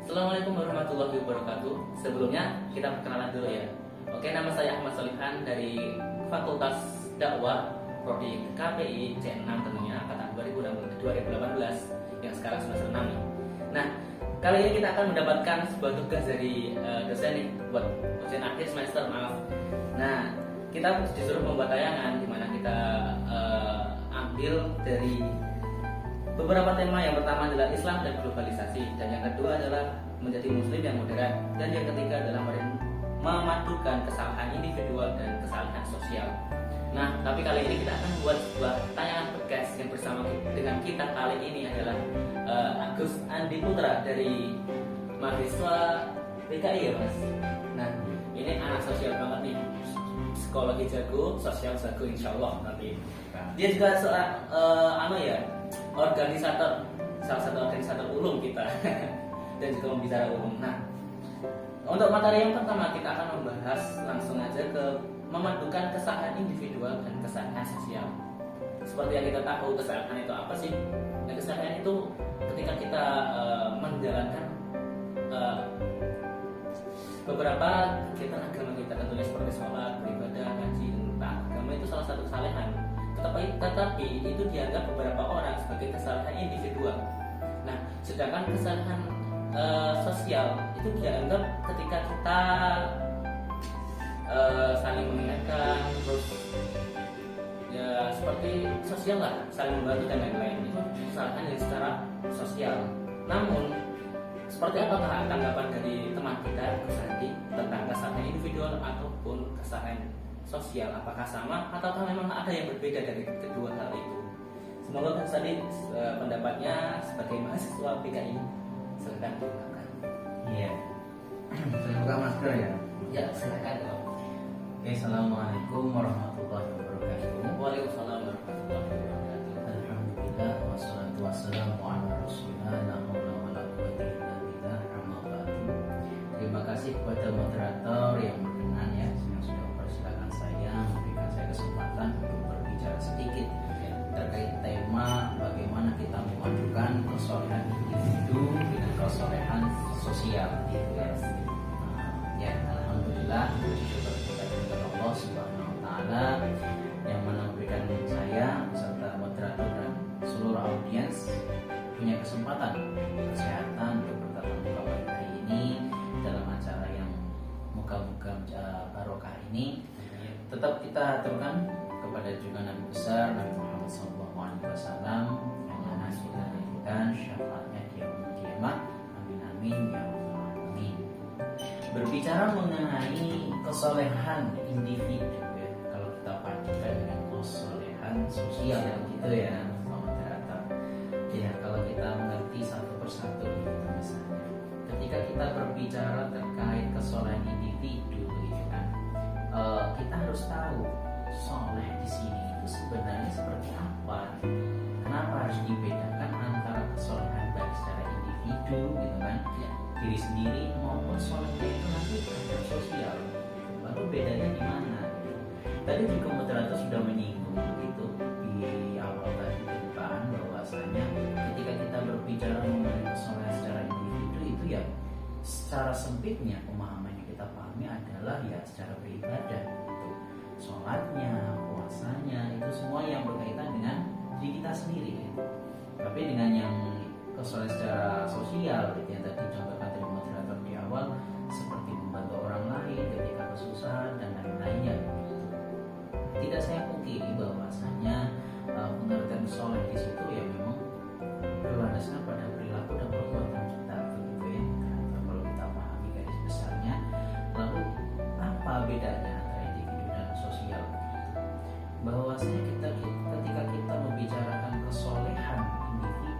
Assalamualaikum warahmatullahi wabarakatuh. Sebelumnya kita perkenalan dulu ya. Oke, nama saya Ahmad Solihan dari Fakultas Dakwah Prodi KPI C6 tentunya angkatan 2018 yang sekarang semester 6 nih. Nah, kali ini kita akan mendapatkan sebuah tugas dari dosen nih buat ujian akhir semester, maaf. Nah, kita disuruh membuat tayangan di mana kita ambil dari beberapa tema. Yang pertama adalah Islam dan globalisasi, dan yang kedua adalah menjadi muslim yang moderat, dan yang ketiga adalah memadukan kesalahan individual dan kesalahan sosial. Nah, tapi kali ini kita akan membuat sebuah tayangan podcast yang bersama dengan kita kali ini adalah Agus Andi Putra dari mahasiswa PKI ya Mas. Nah, ini anak sosial banget nih, psikologi jago, sosial jago insya Allah nanti. Dia juga seorang organisator, salah satu organisator ulum kita dan juga pembicara ulum. Nah, untuk materi yang pertama kita akan membahas langsung aja ke memadukan kesalahan individual dan kesalahan sosial. Seperti yang kita tahu, kesalahan itu apa sih? Nah, kesalahan itu ketika kita menjalankan beberapa kegiatan agama kita, tentunya seperti sholat, beribadah, ngaji, entah agama itu salah satu kesalahan. Tetapi itu dianggap beberapa orang sebagai kesalahan individual. Nah, sedangkan kesalahan sosial itu dianggap ketika kita saling mengingatkan, terus ya seperti sosial lah, saling membantu dan lain-lain, itu kesalahan yang secara sosial. Namun, seperti apakah tanggapan dari teman kita Gus Andi tentang kesalahan individual ataupun kesalahan sosial? Apakah sama ataukah memang ada yang berbeda dari kedua hal itu? Semoga Gus Andi pendapatnya sebagai mahasiswa PKI. Silakan dilakukan. Iya. Saya buka masker ya. Ya, silakan. Oke, assalamualaikum warahmatullahi wabarakatuh. Waalaikumsalam warahmatullahi wabarakatuh. Alhamdulillah wassalatu wassalamu ala rasulillah la haula wala quwwata illa billah amma ba'du. Terima kasih kepada moderator yang berkenan ya, yang sudah mempersilakan saya, memberikan saya kesempatan untuk berbicara sedikit terkait tema bagaimana kita memadukan kesolehan individu dengan kesolehan sosial gitu ya. Ya, alhamdulillah bersyukur kepada Allah Subhanahu wa taala yang mana memberikan saya beserta moderator dan seluruh audiens punya kesempatan kesehatan untuk bertatap muka pada hari ini dalam acara yang moga-moga barokah ini. Tetap kita aturkan kepada junjungan Nabi besar Nabi Muhammad SAW yang mana kita nantikan syafaatnya di yaumul kiamat. Amin amin ya rabbal alamin. Berbicara mengenai kesolehan individu ya, kalau kita padukan dengan kesolehan sosial gitu ya, moderator. Ya, kalau kita mengerti satu persatu gitu misalnya. Ketika kita berbicara terkait kesolehan individu gitu kan, kita harus tahu soleh di sini itu sebenarnya seperti apa. Kenapa harus dibedakan antara kesolehan baik secara individu gitu kan, diri sendiri, maupun solehnya itu nanti terhadap sosial. Lalu bedanya di mana? Tadi juga moderator sudah menyinggung begitu di awal tadi pembukaan bahwasanya ketika kita berbicara mengenai kesolehan secara individu itu ya secara sempitnya pemahaman yang kita pahami adalah ya secara beribadah, gitu. Sholatnya, puasanya, itu semua yang berkaitan dengan diri kita sendiri gitu. Tapi dengan yang kesolehan secara sosial gitu, yang tadi contohkan dari moderator di awal, seperti membantu orang lain ketika kesusahan dan lain-lainnya gitu. Tidak saya pungkiri bahwasanya pengertian soleh di situ ya memang berlandaskan pada perilaku dan perbuatan kita begitu ya. Kalau kita pahami garis besarnya, lalu apa bedanya antara individu dan sosial? Bahwasanya ketika kita membicarakan kesolehan individu,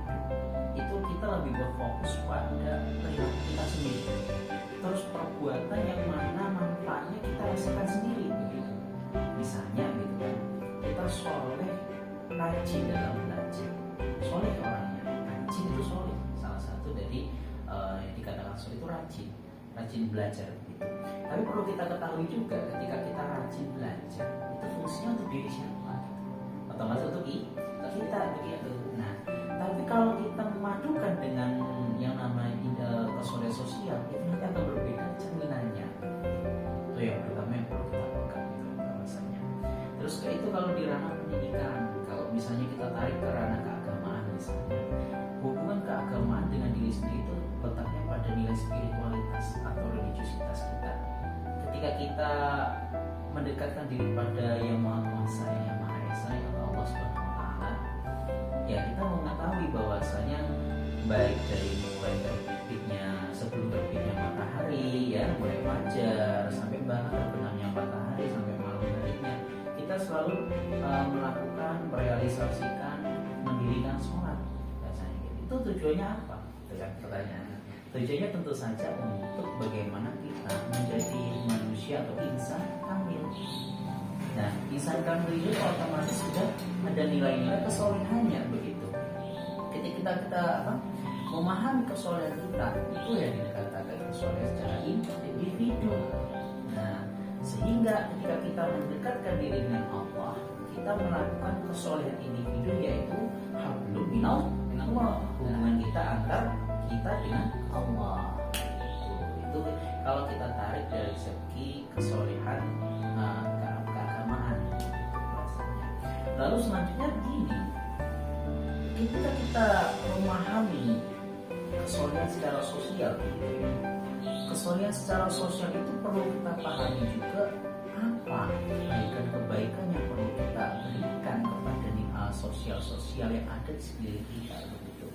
itu kita lebih berfokus pada perilaku kita sendiri, terus perbuatan yang mana manfaatnya kita rasakan sendiri begitu. Misalnya gitu kan, kita soleh rajin dalam belajar, soleh orangnya rajin itu soleh, salah satu dari yang dikatakan soleh itu rajin belajar gitu. Tapi perlu kita ketahui juga ketika kita rajin belajar itu fungsinya untuk diri siapa gitu. otomatis untuk kita begitu. Nah, tapi kalau kita memadukan dengan yang namanya kesolehan sosial, itu nanti akan berbeda cerminannya. Itu yang pertama yang perlu kita pegang gitu bahwasanya. Terus itu kalau di ranah pendidikan, kalau misalnya kita tarik ke ranah keagamaan misalnya, hubungan keagamaan dengan diri sendiri itu letaknya pada nilai spiritualitas atau religiusitas kita. Ketika kita mendekatkan diri pada yang Maha Kuasa, yang Maha Esa, yang Allah Subhanahu Wa Taala, ya kita mengetahui bahwasanya baik dari mulai terbitnya sebelum terbitnya matahari, ya mulai fajar sampai bahkan terbenamnya matahari sampai malam harinya, kita selalu melakukan, merealisasikan, mendirikan sholat. Biasanya gitu. Itu tujuannya apa? Itu kan pertanyaan. Tujuannya tentu saja untuk bagaimana kita menjadi manusia atau insan kamil. Nah, insan kamil itu otomatis sudah ada nilai-nilai kesolehannya begitu. Ketika kita memahami kesolehan kita, itu yang dikatakan kesolehan secara individu. Nah, sehingga ketika kita mendekatkan diri dengan Allah, kita melakukan kesolehan individu, yaitu hablum minallah, hubungan kita antar kita dengan Allah. Itu kalau kita tarik dari segi kesolehan keagamaan bahasanya. Lalu selanjutnya begini, ketika kita memahami kesolehan secara sosial, kesolehan secara sosial itu perlu kita pahami juga apa kebaikan yang perlu kita berikan kepada sosial yang ada di sekeliling kita begitu.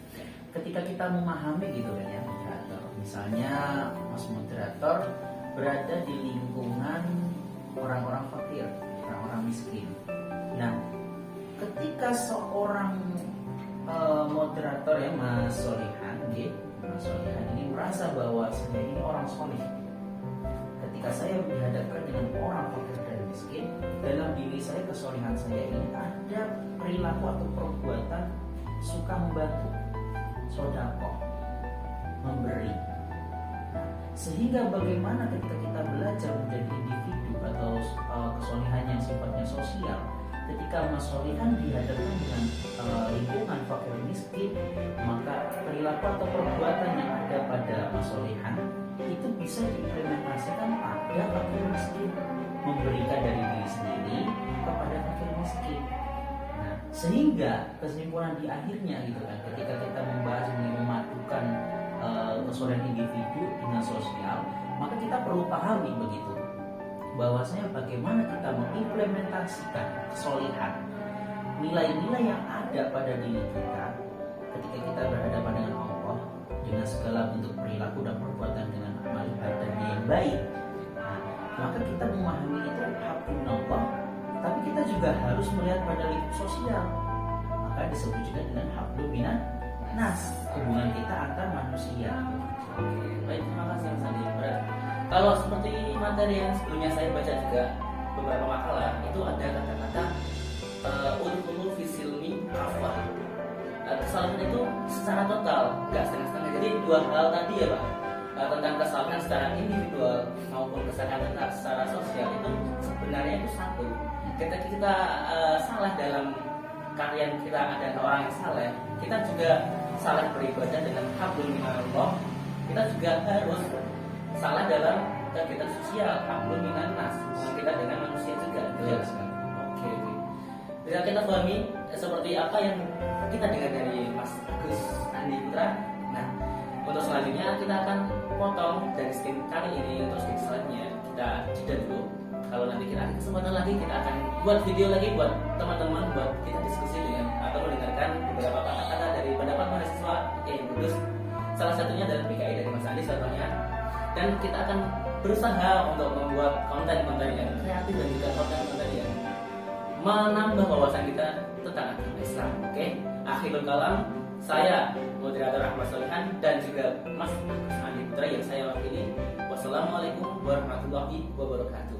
Ketika kita memahami gitu kan ya moderator, misalnya Mas moderator berada di lingkungan orang-orang fakir, orang-orang miskin. Nah, ketika seorang moderator ya Mas Solihan, Mas Solihan ini merasa bahwa sebenarnya ini orang soleh. Ketika saya dihadapkan dengan orang fakir dan miskin, dalam diri saya kesolehan saya ini ada perilaku atau perbuatan suka membantu, sodako, memberi. Sehingga bagaimana ketika kita belajar menjadi individu atau kesolehan yang sifatnya sosial, ketika Mas Solihan dihadapkan dengan lingkungan fakir miskin, maka perilaku atau perbuatan yang ada pada Mas Solihan itu bisa diimplementasikan pada fakir miskin, memberikan dari diri sendiri kepada fakir miskin. Nah, sehingga kesimpulan di akhirnya gitu kan, ketika kita membahas memadukan kesolehan individu dengan sosial, maka kita perlu pahami begitu bahwasanya bagaimana kita mengimplementasikan kesolehan, nilai-nilai yang ada pada diri kita ketika kita berhadapan dengan Allah dengan segala bentuk perilaku dan perbuatan dengan amal ibadahnya yang baik. Nah, maka kita memahami itu haqqullah, tapi kita juga harus melihat pada lingkup sosial. Maka disebut juga dengan hablum minan nas, hubungan kita antar manusia. Oke, baik, terima kasih Mas Andi. Kalau seperti materi yang sebelumnya saya baca juga beberapa makalah, itu ada kata-kata udhulu fisilmi afwah. Kesalahan itu secara total, nggak setengah-setengah. Jadi dua hal tadi ya Pak, tentang kesalahan secara individual maupun kesalahan secara sosial itu sebenarnya itu satu. Ketika kita salah dalam karya kita ada orang yang salah, kita juga salah beribadah dengan hablum minallah. Kita juga harus salah dalam kegiatan sosial, hablum minan nas, hubungan kita dengan manusia juga. Yes. Oke. Bisa kita pahami seperti apa yang kita dengar dari Mas Agus Andi Putra. Nah, untuk selanjutnya kita akan potong dari screen kali ini untuk screen selanjutnya kita jeda dulu. Kalau nanti kita ada kesempatan lagi, kita akan buat video lagi buat teman-teman, buat kita diskusi dengan atau mendengarkan beberapa kata-kata dari pendapat mahasiswa yang bagus. Salah satunya dari PKI dari Mas Andi contohnya. Dan kita akan berusaha untuk membuat konten-konten yang kreatif dan juga konten-konten yang menambah wawasan kita tentang agama Islam. Oke, akhirul kalam, saya moderator Ahmad Solihan dan juga Mas Agus Andi Putra yang saya wakili. Wassalamualaikum warahmatullahi wabarakatuh.